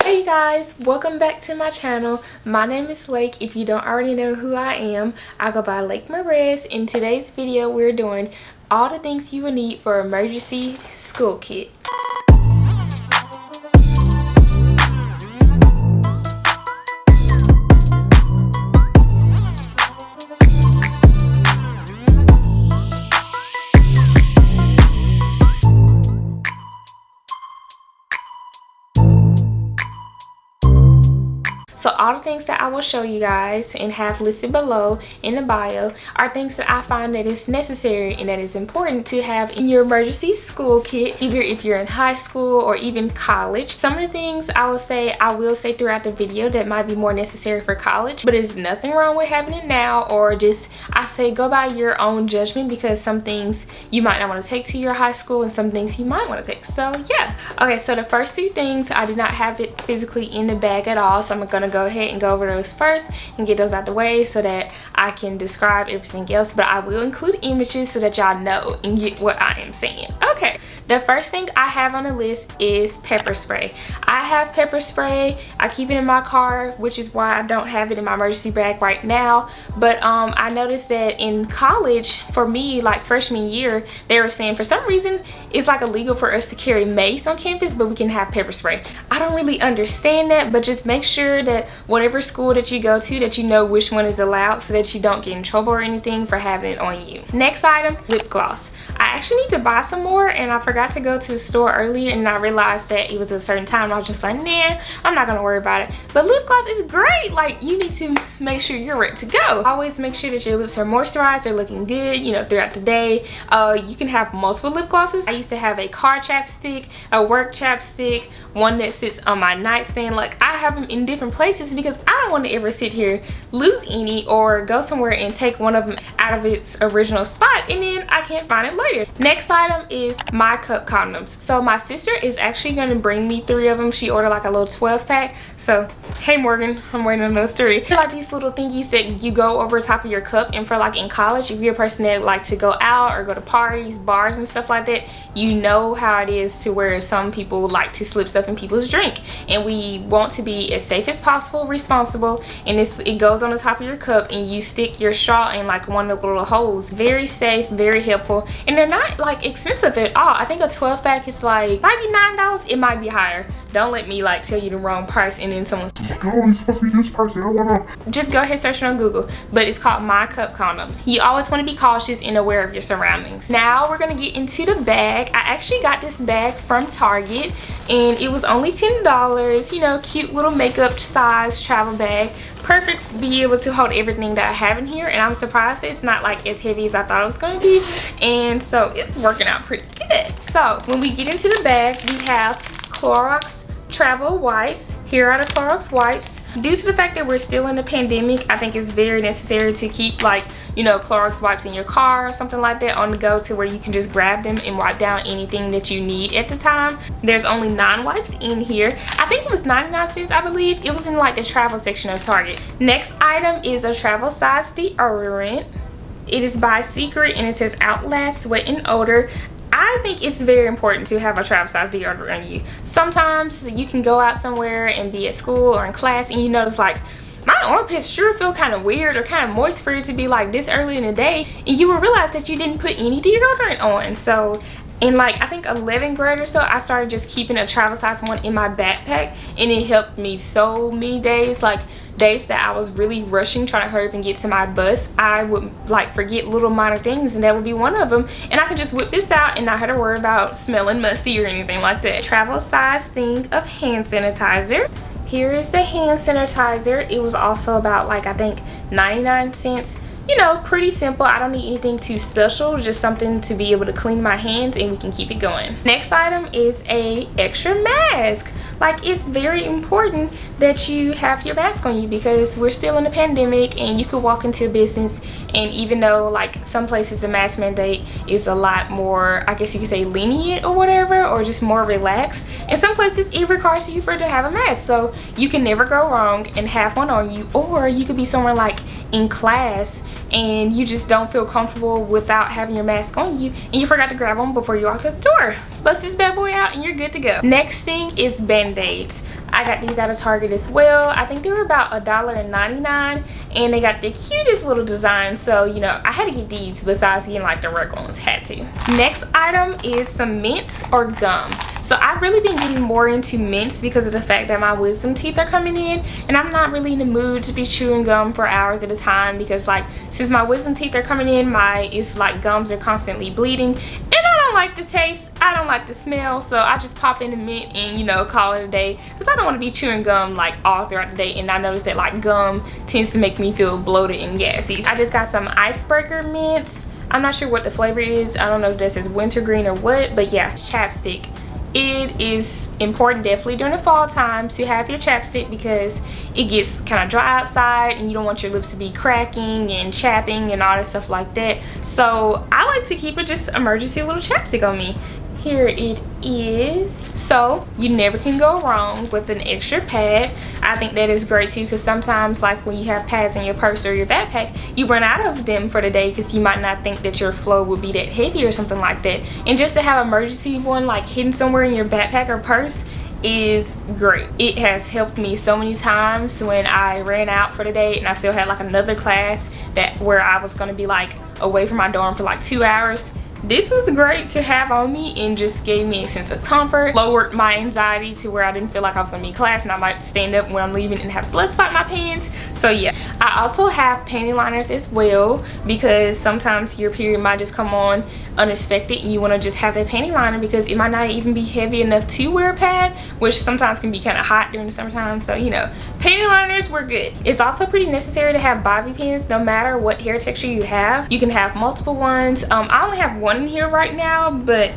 Hey guys, welcome back to my channel. My name is Lake. If you don't already know who I am, I go by Lake Marese. In today's video, we're doing all the things you will need for emergency school kit. So all the things that I will show you guys and have listed below in the bio are things that I find that is necessary and that is important to have in your emergency school kit, either if you're in high school or even college. Some of the things I will say throughout the video that might be more necessary for college, but there's nothing wrong with having it now, or just I say go by your own judgment, because some things you might not want to take to your high school and some things you might want to take. So yeah. Okay, so the first two things, I did not have it physically in the bag at all, so I'm gonna go ahead and go over those first and get those out the way so that I can describe everything else, but I will include images so that y'all know and get what I am saying. Okay, the first thing I have on the list is pepper spray. I have pepper spray. I keep it in my car, which is why I don't have it in my emergency bag right now. But I noticed that in college, for me, like freshman year, they were saying for some reason it's like illegal for us to carry mace on campus, but we can have pepper spray. I don't really understand that, but just make sure that whatever school that you go to, that you know which one is allowed so that you don't get in trouble or anything for having it on you. Next item, lip gloss. I actually need to buy some more, and I forgot to go to the store earlier, and I realized that it was a certain time. I was just like, nah, I'm not gonna worry about it. But lip gloss is great. Like, you need to make sure you're ready to go. Always make sure that your lips are moisturized, they're looking good, you know, throughout the day. You can have multiple lip glosses. I used to have a car chapstick, a work chapstick, one that sits on my nightstand. Like, I have them in different places because I don't want to ever sit here, lose any, or go somewhere and take one of them out of its original spot and then I can't find it later. Next item is my cup condoms. So my sister is actually going to bring me 3 of them. She ordered like a little 12-pack. So hey Morgan, I'm waiting on those 3. They're like these little thingies that you go over the top of your cup, and for like in college, if you're a person that like to go out or go to parties, bars and stuff like that, you know how it is to where some people like to slip stuff in people's drink, and we want to be as safe as possible, responsible, and it goes on the top of your cup and you stick your straw in like one of the little holes. Very safe, very helpful, and they're not like expensive at all. I think a 12-pack is like might be $9. It might be higher. Don't let me like tell you the wrong price and then someone's like, oh, it's supposed to be this price. I don't wanna. Just go ahead, search it on Google. But it's called My Cup Condoms. You always want to be cautious and aware of your surroundings. Now we're gonna get into the bag. I actually got this bag from Target and it was only $10. You know, cute little makeup size travel bag. Perfect to be able to hold everything that I have in here, and I'm surprised it's not like as heavy as I thought it was going to be, and so it's working out pretty good. So when we get into the bag, we have Clorox travel wipes. Here are the Clorox wipes. Due to the fact that we're still in the pandemic, I think it's very necessary to keep, like, you know, Clorox wipes in your car or something like that on the go, to where you can just grab them and wipe down anything that you need at the time. There's only 9 wipes in here. I think it was 99 cents, I believe. It was in like the travel section of Target. Next item is a travel size deodorant. It is by Secret and it says Outlast Sweat and Odor. I think it's very important to have a travel size deodorant on you. Sometimes you can go out somewhere and be at school or in class and you notice like, my armpits sure feel kind of weird or kind of moist for it to be like this early in the day, and you will realize that you didn't put any deodorant on. So in like I think 11th grade or so, I started just keeping a travel size one in my backpack, and it helped me so many days. Like days that I was really rushing, trying to hurry up and get to my bus, I would like forget little minor things, and that would be one of them, and I could just whip this out and not have to worry about smelling musty or anything like that. Travel size thing of hand sanitizer. Here is the hand sanitizer. It was also about like I think 99 cents. You know, pretty simple. I don't need anything too special, just something to be able to clean my hands and we can keep it going. Next item is a extra mask. Like, it's very important that you have your mask on you because we're still in a pandemic, and you could walk into a business, and even though like some places the mask mandate is a lot more, I guess you could say, lenient or whatever, or just more relaxed, in some places it requires you for to have a mask. So you can never go wrong and have one on you. Or you could be somewhere like in class and you just don't feel comfortable without having your mask on you, and you forgot to grab them before you walked out the door. Bust this bad boy out and you're good to go. Next thing is band-aids. I got these out of Target as well. I think they were about $1.99, and they got the cutest little design. So, you know, I had to get these besides getting like the regular ones. Had to. Next item is some mints or gum. So I've really been getting more into mints because of the fact that my wisdom teeth are coming in, and I'm not really in the mood to be chewing gum for hours at a time, because like since my wisdom teeth are coming in, it's like gums are constantly bleeding, and I don't like the taste, I don't like the smell. So I just pop in the mint and, you know, call it a day, because I don't want to be chewing gum like all throughout the day. And I noticed that like gum tends to make me feel bloated and gassy. I just got some icebreaker mints. I'm not sure what the flavor is. I don't know if this is wintergreen or what, but yeah, chapstick. It is important definitely during the fall time to have your chapstick, because it gets kind of dry outside and you don't want your lips to be cracking and chapping and all that stuff like that. So I like to keep it just emergency little chapstick on me. Here it is. So you never can go wrong with an extra pad. I think that is great too, because sometimes like when you have pads in your purse or your backpack, you run out of them for the day because you might not think that your flow will be that heavy or something like that. And just to have an emergency one like hidden somewhere in your backpack or purse is great. It has helped me so many times when I ran out for the day and I still had like another class where I was going to be like away from my dorm for like 2 hours. This was great to have on me and just gave me a sense of comfort, lowered my anxiety to where I didn't feel like I was going to be in class and I might stand up when I'm leaving and have blood spot in my pants. So yeah, I also have panty liners as well, because sometimes your period might just come on unexpected and you want to just have that panty liner, because it might not even be heavy enough to wear a pad, which sometimes can be kind of hot during the summertime. So, you know, panty liners were good. It's also pretty necessary to have bobby pins no matter what hair texture you have. You can have multiple ones. I only have one in here right now, but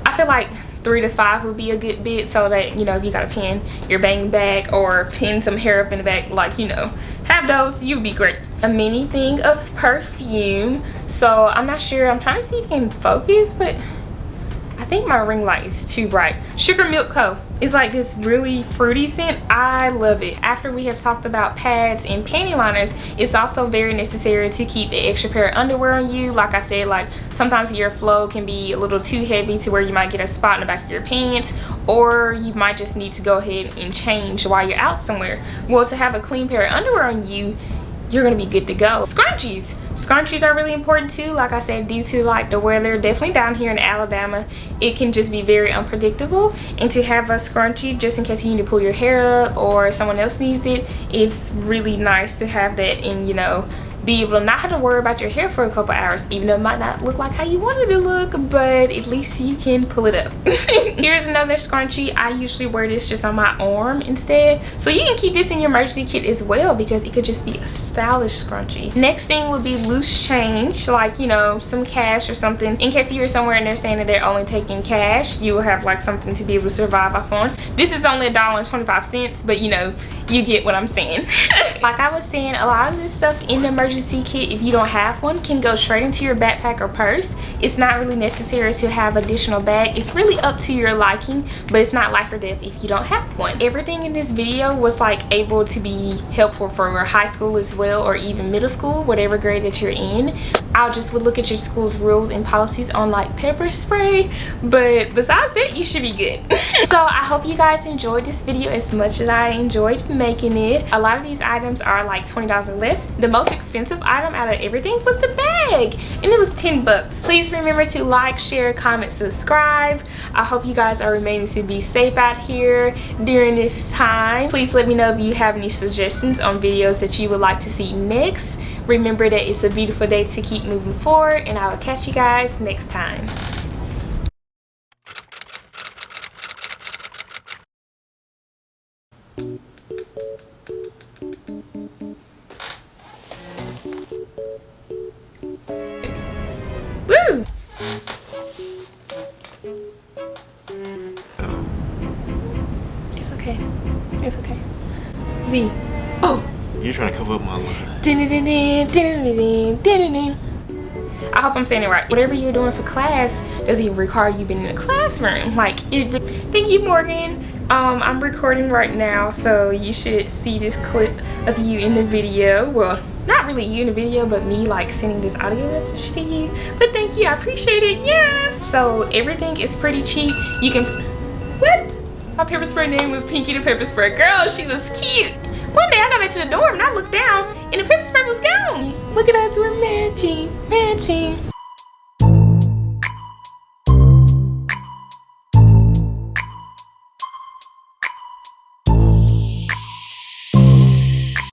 I feel like 3 to 5 would be a good bit, so that, you know, if you gotta pin your bang back or pin some hair up in the back, like, you know, have those, you'd be great. A mini thing of perfume. So I'm not sure, I'm trying to see if I can focus, but I think my ring light is too bright. Sugar Milk Co. It's like this really fruity scent. I love it. After we have talked about pads and panty liners, it's also very necessary to keep the extra pair of underwear on you. Like I said, like sometimes your flow can be a little too heavy to where you might get a spot in the back of your pants, or you might just need to go ahead and change while you're out somewhere. Well, to have a clean pair of underwear on you, you're gonna be good to go. Scrunchies. Scrunchies are really important too. Like I said, due to like the weather, definitely down here in Alabama, it can just be very unpredictable. And to have a scrunchie just in case you need to pull your hair up or someone else needs it, it's really nice to have that, and, you know, be able to not have to worry about your hair for a couple hours, even though it might not look like how you want it to look, but at least you can pull it up. Here's another scrunchie. I usually wear this just on my arm instead, so you can keep this in your emergency kit as well, because it could just be a stylish scrunchie. Next thing would be loose change, like, you know, some cash or something. In case you're somewhere and they're saying that they're only taking cash, you will have like something to be able to survive off on. This is only $1.25, but you know, you get what I'm saying. Like I was saying, a lot of this stuff in the emergency kit, if you don't have one, can go straight into your backpack or purse. It's not really necessary to have additional bag. It's really up to your liking, but it's not life or death if you don't have one. Everything in this video was like able to be helpful for high school as well, or even middle school, whatever grade that you're in. I'll just would look at your school's rules and policies on like pepper spray, but besides that, you should be good. So I hope you guys enjoyed this video as much as I enjoyed making it. A lot of these items are like $20 or less. The most expensive item out of everything was the bag, and it was 10 bucks. Please remember to like, share, comment, subscribe. I hope you guys are remaining to be safe out here during this time. Please let me know if you have any suggestions on videos that you would like to see next. Remember that it's a beautiful day to keep moving forward, and I will catch you guys next time. Woo! It's okay. It's okay. Z. Oh! You're trying to cover up my line. I hope I'm saying it right. Whatever you're doing for class doesn't even require you being in a classroom. Like, thank you, Morgan. I'm recording right now, so you should see this clip of you in the video. Well, not really you in the video, but me like sending this audio message to you. But thank you, I appreciate it. Yeah. So everything is pretty cheap. You can, what? My pepper spray name was Pinky the Pepper Spray. Girl, she was cute. One day I got back to the dorm and I looked down and the pepper spray was gone. Look at us, we're matching.